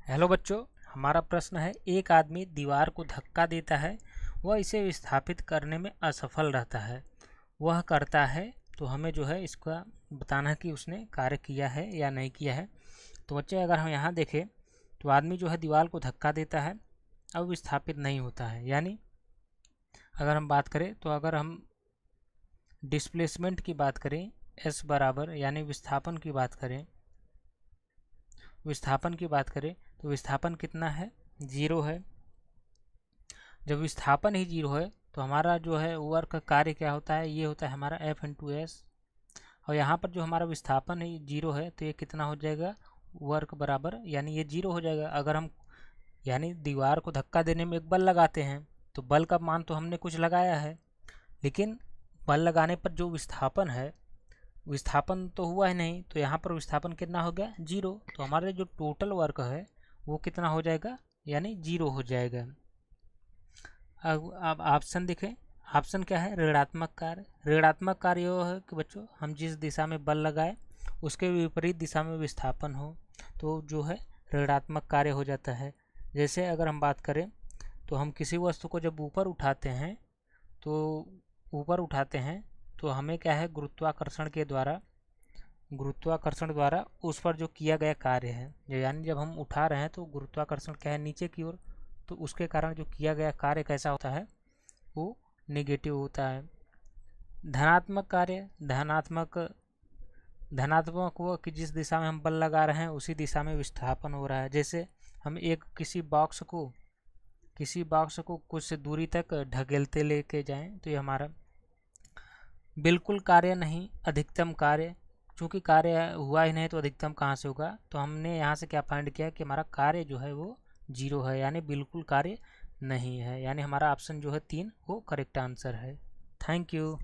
Hello बच्चों, हमारा प्रश्न है एक आदमी दीवार को धक्का देता है, वह इसे विस्थापित करने में असफल रहता है। वह करता है तो हमें जो है इसका बताना है कि उसने कार्य किया है या नहीं किया है। तो बच्चे अगर हम यहाँ देखें तो आदमी जो है दीवार को धक्का देता है, अब विस्थापित नहीं होता है। यानी अगर हम बात करें तो अगर हम डिस्प्लेसमेंट की बात करें एस बराबर यानी विस्थापन की बात करें तो विस्थापन कितना है, 0 है। जब विस्थापन ही 0 है तो हमारा जो है वर्क का कार्य क्या होता है, ये होता है हमारा एफ इंटू एस। और यहाँ पर जो हमारा विस्थापन ही 0 है तो ये कितना हो जाएगा, वर्क बराबर यानी ये 0 हो जाएगा। अगर हम यानी दीवार को धक्का देने में एक बल लगाते हैं तो बल का मान तो हमने कुछ लगाया है, लेकिन बल लगाने पर जो विस्थापन है, विस्थापन तो हुआ ही नहीं, तो यहाँ पर विस्थापन कितना हो गया, 0। तो हमारे जो टोटल वर्क है वो कितना हो जाएगा, यानी 0 हो जाएगा। अब ऑप्शन देखें, ऑप्शन क्या है, ऋणात्मक कार्य। ऋणात्मक कार्य यह है कि बच्चों हम जिस दिशा में बल लगाए उसके विपरीत दिशा में विस्थापन हो तो जो है ऋणात्मक कार्य हो जाता है। जैसे अगर हम बात करें तो हम किसी वस्तु को जब ऊपर उठाते हैं तो हमें क्या है, गुरुत्वाकर्षण द्वारा उस पर जो किया गया कार्य है, यानी जब हम उठा रहे हैं तो गुरुत्वाकर्षण क्या है, नीचे की ओर, तो उसके कारण जो किया गया कार्य कैसा होता है, वो नेगेटिव होता है। धनात्मक कार्य, धनात्मक वो कि जिस दिशा में हम बल लगा रहे हैं उसी दिशा में विस्थापन हो रहा है। जैसे हम किसी बॉक्स को कुछ दूरी तक ढकेलते लेके जाएं तो ये हमारा बिल्कुल कार्य नहीं, अधिकतम कार्य। चूँकि कार्य हुआ ही नहीं तो अधिकतम कहाँ से होगा, तो हमने यहाँ से क्या फाइंड किया कि हमारा कार्य जो है वो 0 है, यानी बिल्कुल कार्य नहीं है। यानी हमारा ऑप्शन जो है 3 वो करेक्ट आंसर है। Thank you.